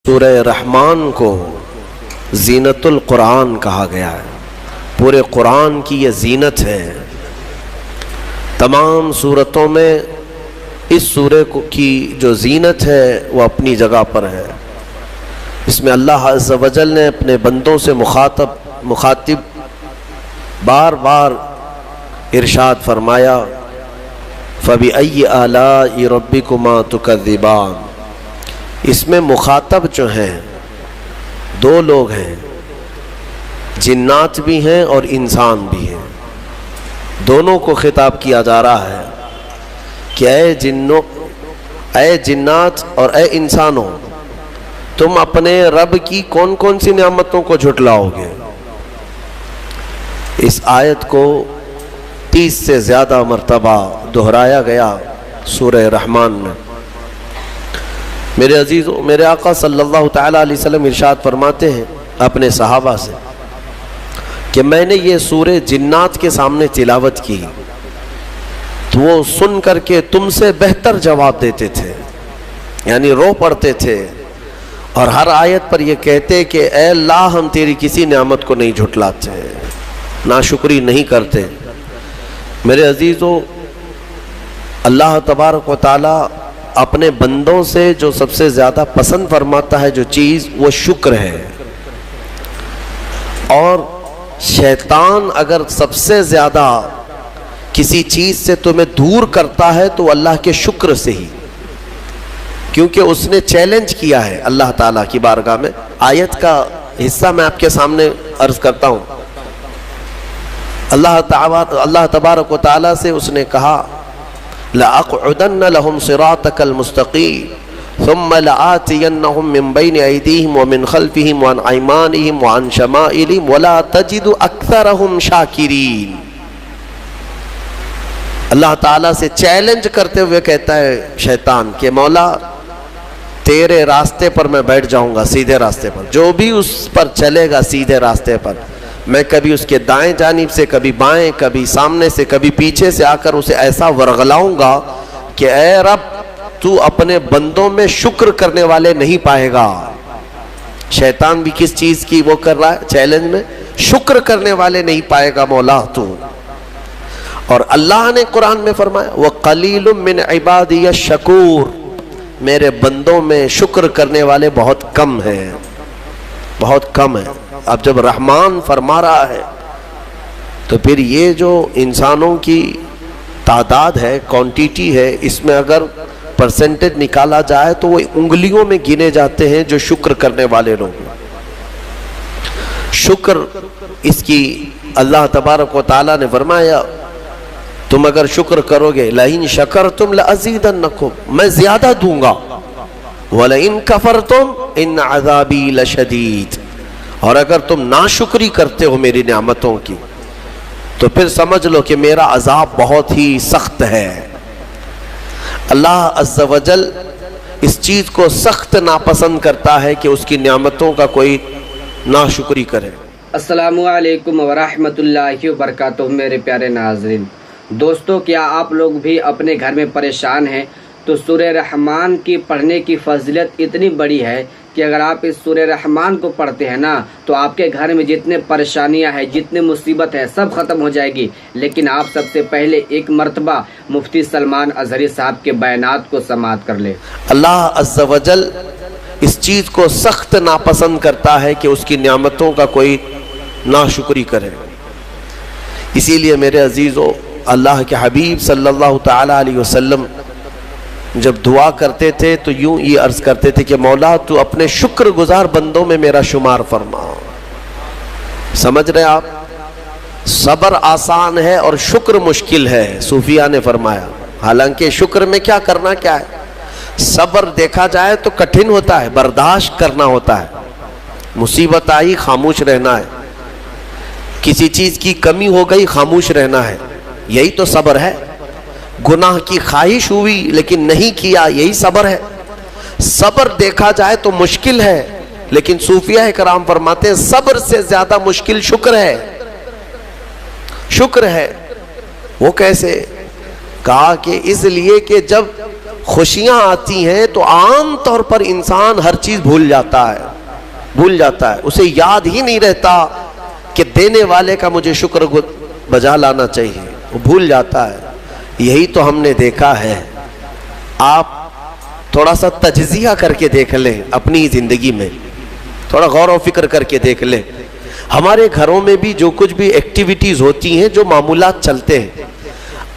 سورہ رحمان کو زینت القرآن کہا گیا ہے۔ پورے قرآن کی یہ زینت ہے۔ تمام سورتوں میں اس سورہ کی جو زینت ہے وہ اپنی جگہ پر ہے۔ اس میں اللہ عز و جل نے اپنے بندوں سے مخاطب بار بار ارشاد فرمایا فَبِأَيِّ آلَاءِ رَبِّكُمَا تُكَذِّبَانِ۔ اس میں مخاطب جو ہیں دو لوگ ہیں، جنات بھی ہیں اور انسان بھی ہیں۔ دونوں کو خطاب کیا جا رہا ہے کہ اے جنات اور اے انسانوں، تم اپنے رب کی کون کون سی نعمتوں کو جھٹلاؤ گے؟ اس آیت کو 30 سے زیادہ مرتبہ دہرایا گیا سورہ رحمان میں۔ میرے عزیزوں، میرے آقا صلی اللہ تعالیٰ علیہ وسلم ارشاد فرماتے ہیں اپنے صحابہ سے کہ میں نے یہ سورہ جنات کے سامنے تلاوت کی تو وہ سن کر کے تم سے بہتر جواب دیتے تھے، یعنی رو پڑتے تھے اور ہر آیت پر یہ کہتے کہ اے اللہ ہم تیری کسی نعمت کو نہیں جھٹلاتے، ناشکری نہیں کرتے۔ میرے عزیزوں، اللہ تبارک و تعالیٰ اپنے بندوں سے جو سب سے زیادہ پسند فرماتا ہے جو چیز، وہ شکر ہے۔ اور شیطان اگر سب سے زیادہ کسی چیز سے تمہیں دور کرتا ہے تو اللہ کے شکر سے ہی، کیونکہ اس نے چیلنج کیا ہے اللہ تعالیٰ کی بارگاہ میں۔ آیت کا حصہ میں آپ کے سامنے عرض کرتا ہوں۔ اللہ تبارک و تعالیٰ سے اس نے کہا لَأَقْعُدَنَّ لَهُمْ صِرَاطَكَ الْمُسْتَقِيمَ ثُمَّ لَآتِيَنَّهُمْ مِنْ بَيْنِ أَيْدِيهِمْ وَمِنْ خَلْفِهِمْ وَعَنْ أَيْمَانِهِمْ وَعَنْ شَمَائِلِهِمْ وَلَا تَجِدُ أَكْثَرَهُمْ شَاكِرِينَ۔ اللہ تعالیٰ سے چیلنج کرتے ہوئے کہتا ہے شیطان کہ مولا تیرے راستے پر میں بیٹھ جاؤں گا، سیدھے راستے پر، جو بھی اس پر چلے گا سیدھے راستے پر، میں کبھی اس کے دائیں جانب سے، کبھی بائیں، کبھی سامنے سے، کبھی پیچھے سے آ کر اسے ایسا ورغلاؤں گا کہ اے رب تو اپنے بندوں میں شکر کرنے والے نہیں پائے گا۔ شیطان بھی کس چیز کی وہ کر رہا ہے چیلنج میں؟ شکر کرنے والے نہیں پائے گا مولا تو۔ اور اللہ نے قرآن میں فرمایا وَقَلِيلٌ مِّنْ عِبَادِيَ الشَّكُورُ، میرے بندوں میں شکر کرنے والے بہت کم ہیں، بہت کم ہیں۔ اب جب رحمان فرما رہا ہے تو پھر یہ جو انسانوں کی تعداد ہے، کوانٹیٹی ہے، اس میں اگر پرسنٹیج نکالا جائے تو وہ انگلیوں میں گنے جاتے ہیں جو شکر کرنے والے لوگ۔ شکر اس کی اللہ تبارک و تعالیٰ نے فرمایا تم اگر شکر کرو گے لَإِن شَكَرْتُمْ لَأَزِيدَنَّكُمْ، میں زیادہ دوں گا، وَلَإِن كَفَرْتُمْ إِنَّ عَذَابِي لَشَدِيدٌ، اور اگر تم ناشکری کرتے ہو میری نعمتوں کی تو پھر سمجھ لو کہ میرا عذاب بہت ہی سخت ہے۔ اللہ عز و جل اس چیز کو سخت ناپسند کرتا ہے کہ اس کی نعمتوں کا کوئی ناشکری کرے۔ السلام علیکم ورحمۃ اللہ وبرکاتہ۔ میرے پیارے ناظرین دوستو، کیا آپ لوگ بھی اپنے گھر میں پریشان ہیں تو سورہ رحمان کی پڑھنے کی فضیلت اتنی بڑی ہے کہ اگر آپ اس سورہ رحمان کو پڑھتے ہیں نا تو آپ کے گھر میں جتنے پریشانیاں ہیں، جتنے مصیبت ہے، سب ختم ہو جائے گی۔ لیکن آپ سب سے پہلے ایک مرتبہ مفتی سلمان اظہری صاحب کے بیانات کو سماعت کر لیں۔ اللہ عز و جل اس چیز کو سخت ناپسند کرتا ہے کہ اس کی نعمتوں کا کوئی ناشکری کرے۔ اسی لیے میرے عزیزو، اللہ کے حبیب صلی اللہ تعالیٰ علیہ وسلم جب دعا کرتے تھے تو یوں یہ عرض کرتے تھے کہ مولا تو اپنے شکر گزار بندوں میں میرا شمار فرما۔ سمجھ رہے آپ؟ صبر آسان ہے اور شکر مشکل ہے، صوفیہ نے فرمایا۔ حالانکہ شکر میں کیا کرنا کیا ہے؟ صبر دیکھا جائے تو کٹھن ہوتا ہے، برداشت کرنا ہوتا ہے، مصیبت آئی خاموش رہنا ہے، کسی چیز کی کمی ہو گئی خاموش رہنا ہے، یہی تو صبر ہے۔ گناہ کی خواہش ہوئی لیکن نہیں کیا، یہی صبر ہے۔ صبر دیکھا جائے تو مشکل ہے، لیکن صوفیہ کرام فرماتے ہیں صبر سے زیادہ مشکل شکر ہے۔ شکر ہے وہ کیسے؟ کہا کہ اس لیے کہ جب خوشیاں آتی ہیں تو عام طور پر انسان ہر چیز بھول جاتا ہے، اسے یاد ہی نہیں رہتا کہ دینے والے کا مجھے شکر بجا لانا چاہیے، وہ بھول جاتا ہے۔ یہی تو ہم نے دیکھا ہے۔ آپ تھوڑا سا تجزیہ کر کے دیکھ لیں اپنی زندگی میں، تھوڑا غور و فکر کر کے دیکھ لیں۔ ہمارے گھروں میں بھی جو کچھ بھی ایکٹیویٹیز ہوتی ہیں، جو معمولات چلتے ہیں،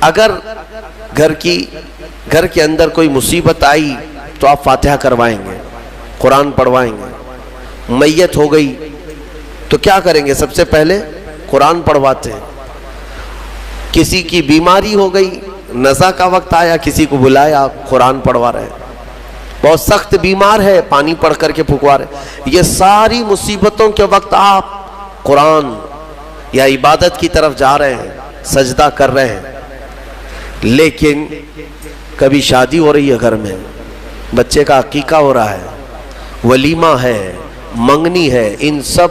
اگر گھر کے اندر کوئی مصیبت آئی تو آپ فاتحہ کروائیں گے، قرآن پڑھوائیں گے۔ میت ہو گئی تو کیا کریں گے؟ سب سے پہلے قرآن پڑھواتے ہیں۔ کسی کی بیماری ہو گئی، نزا کا وقت آیا، کسی کو بلایا، قرآن پڑھوا رہے ہیں۔ بہت سخت بیمار ہے، پانی پڑھ کر کے پھکوا رہے۔ یہ ساری مصیبتوں کے وقت آپ قرآن یا عبادت کی طرف جا رہے ہیں، سجدہ کر رہے ہیں۔ لیکن کبھی شادی ہو رہی ہے گھر میں، بچے کا عقیقہ ہو رہا ہے، ولیمہ ہے، منگنی ہے، ان سب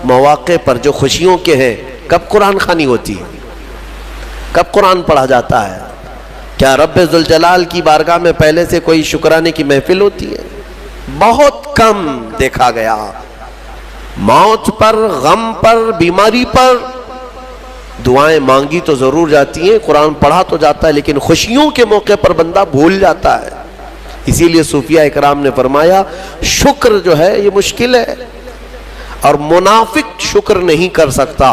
مواقع پر جو خوشیوں کے ہیں، کب قرآن خوانی ہوتی ہے؟ کب قرآن پڑھا جاتا ہے؟ کیا رب ذوالجلال کی بارگاہ میں پہلے سے کوئی شکرانے کی محفل ہوتی ہے؟ بہت کم دیکھا گیا۔ موت پر، غم پر، بیماری پر دعائیں مانگی تو ضرور جاتی ہیں، قرآن پڑھا تو جاتا ہے، لیکن خوشیوں کے موقع پر بندہ بھول جاتا ہے۔ اسی لیے صوفیہ اکرام نے فرمایا شکر جو ہے یہ مشکل ہے، اور منافق شکر نہیں کر سکتا۔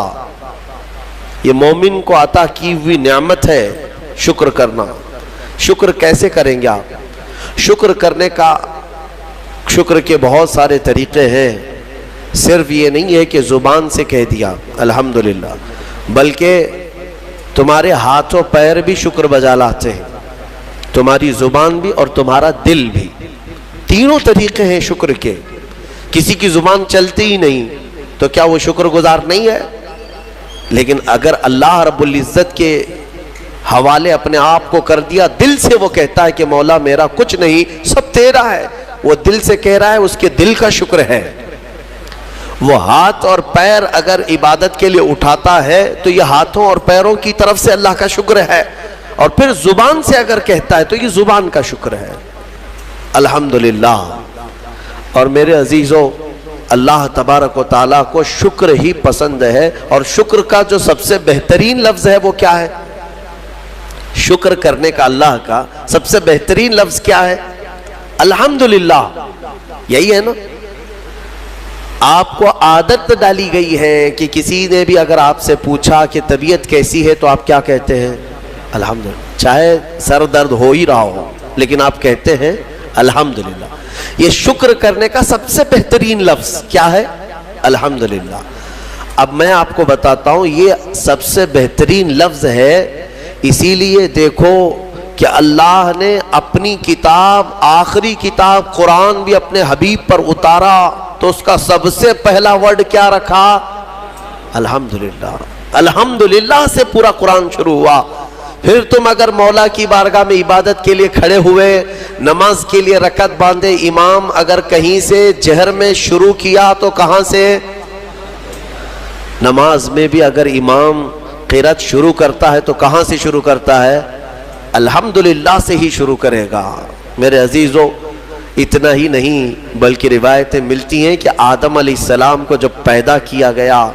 یہ مومن کو عطا کی ہوئی نعمت ہے شکر کرنا۔ شکر کیسے کریں گے آپ؟ شکر کے بہت سارے طریقے ہیں۔ صرف یہ نہیں ہے کہ زبان سے کہہ دیا الحمدللہ، بلکہ تمہارے ہاتھ و پیر بھی شکر بجا لاتے ہیں، تمہاری زبان بھی اور تمہارا دل بھی۔ تینوں طریقے ہیں شکر کے۔ کسی کی زبان چلتی ہی نہیں تو کیا وہ شکر گزار نہیں ہے؟ لیکن اگر اللہ رب العزت کے حوالے اپنے آپ کو کر دیا، دل سے وہ کہتا ہے کہ مولا میرا کچھ نہیں، سب تیرا ہے، وہ دل سے کہہ رہا ہے، اس کے دل کا شکر ہے۔ وہ ہاتھ اور پیر اگر عبادت کے لیے اٹھاتا ہے تو یہ ہاتھوں اور پیروں کی طرف سے اللہ کا شکر ہے، اور پھر زبان سے اگر کہتا ہے تو یہ زبان کا شکر ہے۔ الحمدللہ۔ اور میرے عزیزو، اللہ تبارک و تعالیٰ کو شکر ہی پسند ہے، اور شکر کا جو سب سے بہترین لفظ ہے وہ کیا ہے؟ شکر کرنے کا اللہ کا سب سے بہترین لفظ کیا ہے؟ الحمدللہ۔ یہی ہے نا؟ آپ کو عادت ڈالی گئی ہے کہ کسی نے بھی اگر آپ سے پوچھا کہ طبیعت کیسی ہے تو آپ کیا کہتے ہیں؟ الحمدللہ۔ چاہے سر درد ہو ہی رہا ہو لیکن آپ کہتے ہیں الحمدللہ۔ یہ شکر کرنے کا سب سے بہترین لفظ کیا ہے؟ الحمدللہ۔ اب میں آپ کو بتاتا ہوں یہ سب سے بہترین لفظ ہے، اسی لیے دیکھو کہ اللہ نے اپنی کتاب، آخری کتاب قرآن بھی اپنے حبیب پر اتارا تو اس کا سب سے پہلا ورڈ کیا رکھا؟ الحمدللہ۔ الحمدللہ سے پورا قرآن شروع ہوا۔ پھر تم اگر مولا کی بارگاہ میں عبادت کے لیے کھڑے ہوئے، نماز کے لیے رکعت باندھے، امام اگر کہیں سے جہر میں شروع کیا تو کہاں سے؟ نماز میں بھی اگر امام قرات شروع کرتا ہے تو کہاں سے شروع کرتا ہے؟ الحمدللہ سے ہی شروع کرے گا۔ میرے عزیزو، اتنا ہی نہیں بلکہ روایتیں ملتی ہیں کہ آدم علیہ السلام کو جب پیدا کیا گیا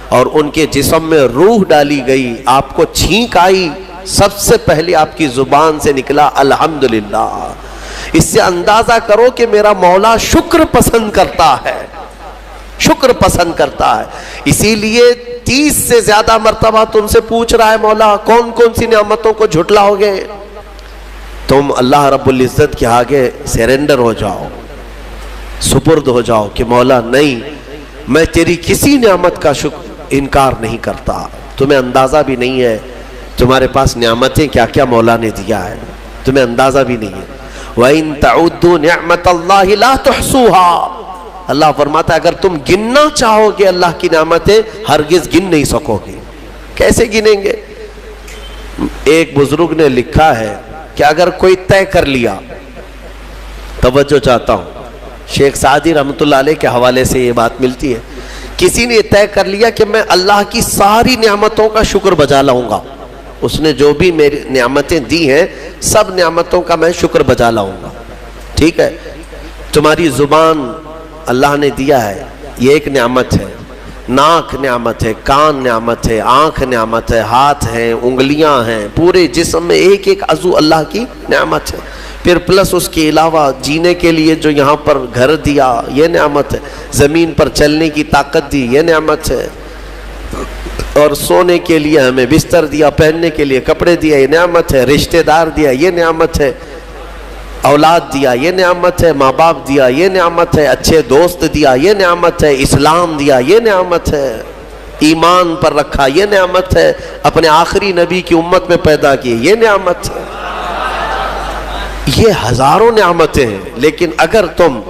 اور ان کے جسم میں روح ڈالی گئی، آپ کو چھینک آئی، سب سے پہلے آپ کی زبان سے نکلا الحمدللہ۔ اس سے اندازہ کرو کہ میرا مولا شکر پسند کرتا ہے، شکر پسند کرتا ہے۔ اسی لیے 30 سے زیادہ مرتبہ تم سے پوچھ رہا ہے مولا کون کون سی نعمتوں کو جھٹلاؤ گے؟ تم اللہ رب العزت کے آگے سیرنڈر ہو جاؤ، سپرد ہو جاؤ کہ مولا نہیں، میں تیری کسی نعمت کا انکار نہیں کرتا۔ تمہیں اندازہ بھی نہیں ہے تمہارے پاس نعمتیں کیا کیا مولا نے دیا ہے، تمہیں اندازہ بھی نہیں ہے۔ وَإِن تَعُدُّوا نِعْمَةَ اللَّهِ لَا تُحْصُوهَا۔ اللہ فرماتا ہے اگر تم گننا چاہو گے اللہ کی نعمتیں، ہرگز گن نہیں سکو گے۔ کیسے گنیں گے؟ ایک بزرگ نے لکھا ہے کہ اگر کوئی طے کر لیا، توجہ چاہتا ہوں، شیخ سعدی رحمت اللہ علیہ کے حوالے سے یہ بات ملتی ہے، کسی نے طے کر لیا کہ میں اللہ کی ساری نعمتوں کا شکر بجا لاؤں گا، اس نے جو بھی میری نعمتیں دی ہیں سب نعمتوں کا میں شکر بجا لاؤں گا. ٹھیک ہے, تمہاری زبان اللہ نے دیا ہے, یہ ایک نعمت ہے. ناک نعمت ہے, کان نعمت ہے, آنکھ نعمت ہے, ہاتھ ہیں, انگلیاں ہیں, پورے جسم میں ایک ایک عضو اللہ کی نعمت ہے. پھر پلس اس کے علاوہ جینے کے لیے جو یہاں پر گھر دیا یہ نعمت ہے, زمین پر چلنے کی طاقت دی یہ نعمت ہے, اور سونے کے لیے ہمیں بستر دیا, پہننے کے لیے کپڑے دیا یہ نعمت ہے, رشتہ دار دیا یہ نعمت ہے, اولاد دیا یہ نعمت ہے, ماں باپ دیا یہ نعمت ہے, اچھے دوست دیا یہ نعمت ہے, اسلام دیا یہ نعمت ہے, ایمان پر رکھا یہ نعمت ہے, اپنے آخری نبی کی امت میں پیدا کی یہ نعمت ہے. یہ ہزاروں نعمتیں ہیں. لیکن اگر تم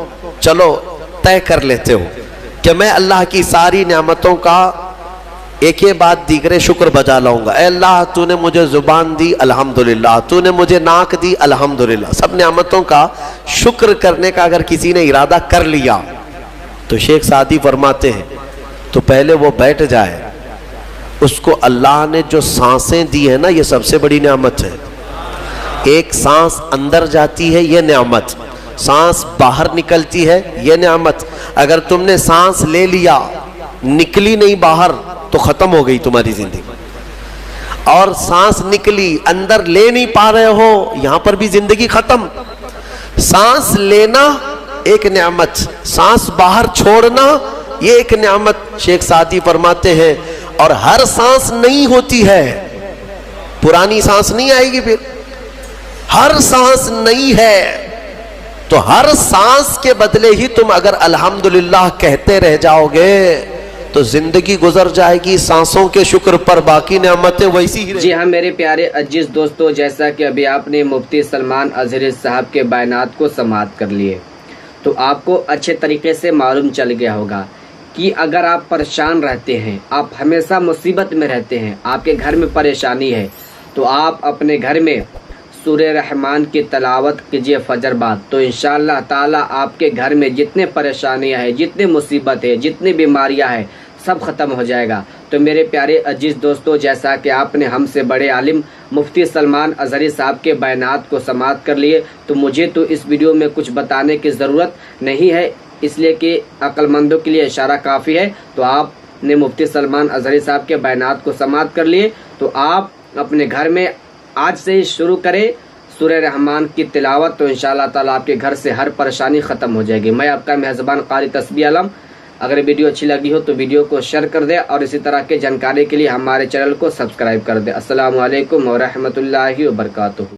چلو طے کر لیتے ہو کہ میں اللہ کی ساری نعمتوں کا ایک ہی بات دیگرے شکر بجا لاؤں گا, اے اللہ تو نے مجھے زبان دی الحمدللہ, تو نے مجھے ناک دی الحمدللہ, سب نعمتوں کا شکر کرنے کا اگر کسی نے ارادہ کر لیا تو شیخ سعدی فرماتے ہیں تو پہلے وہ بیٹھ جائے, اس کو اللہ نے جو سانسیں دی ہیں نا یہ سب سے بڑی نعمت ہے. ایک سانس اندر جاتی ہے یہ نعمت, سانس باہر نکلتی ہے یہ نعمت. اگر تم نے سانس لے لیا نکلی نہیں باہر تو ختم ہو گئی تمہاری زندگی, اور سانس نکلی اندر لے نہیں پا رہے ہو یہاں پر بھی زندگی ختم. سانس لینا ایک نعمت, سانس باہر چھوڑنا یہ ایک نعمت. شیخ سعدی فرماتے ہیں اور ہر سانس نہیں ہوتی ہے, پرانی سانس نہیں آئے گی, پھر ہر سانس نہیں ہے, تو ہر سانس کے بدلے ہی تم اگر الحمدللہ کہتے رہ جاؤ گے تو زندگی گزر جائے گی سانسوں کے شکر پر, باقی نعمتیں ویسی ہی. جی ہاں میرے پیارے عزیز دوستو, جیسا کہ ابھی آپ نے مفتی سلمان اظہری صاحب کے بیانات کو سماعت کر لیے تو آپ کو اچھے طریقے سے معلوم چل گیا ہوگا کہ اگر آپ پریشان رہتے ہیں, آپ ہمیشہ مصیبت میں رہتے ہیں, آپ کے گھر میں پریشانی ہے, تو آپ اپنے گھر میں سورہ رحمان کی تلاوت کیجئے فجر بعد, تو انشاءاللہ تعالی آپ کے گھر میں جتنے پریشانیاں ہیں, جتنے مصیبت ہے, جتنی بیماریاں ہیں, سب ختم ہو جائے گا. تو میرے پیارے عزیز دوستو, جیسا کہ آپ نے ہم سے بڑے عالم مفتی سلمان اظہری صاحب کے بیانات کو سماعت کر لیے, تو مجھے تو اس ویڈیو میں کچھ بتانے کی ضرورت نہیں ہے, اس لیے کہ عقل مندوں کے لیے اشارہ کافی ہے. تو آپ نے مفتی سلمان اظہری صاحب کے بیانات کو سماعت کر لیے, تو آپ اپنے گھر میں آج سے ہی شروع کریں سورہ رحمان کی تلاوت, تو انشاءاللہ تعالیٰ آپ کے گھر سے ہر پریشانی ختم ہو جائے گی. میں آپ کا میزبان قاری تسبیح عالم. اگر ویڈیو اچھی لگی ہو تو ویڈیو کو شیئر کر دیں, اور اسی طرح کے جانکاری کے لیے ہمارے چینل کو سبسکرائب کر دیں. السلام علیکم ورحمۃ اللہ وبرکاتہ.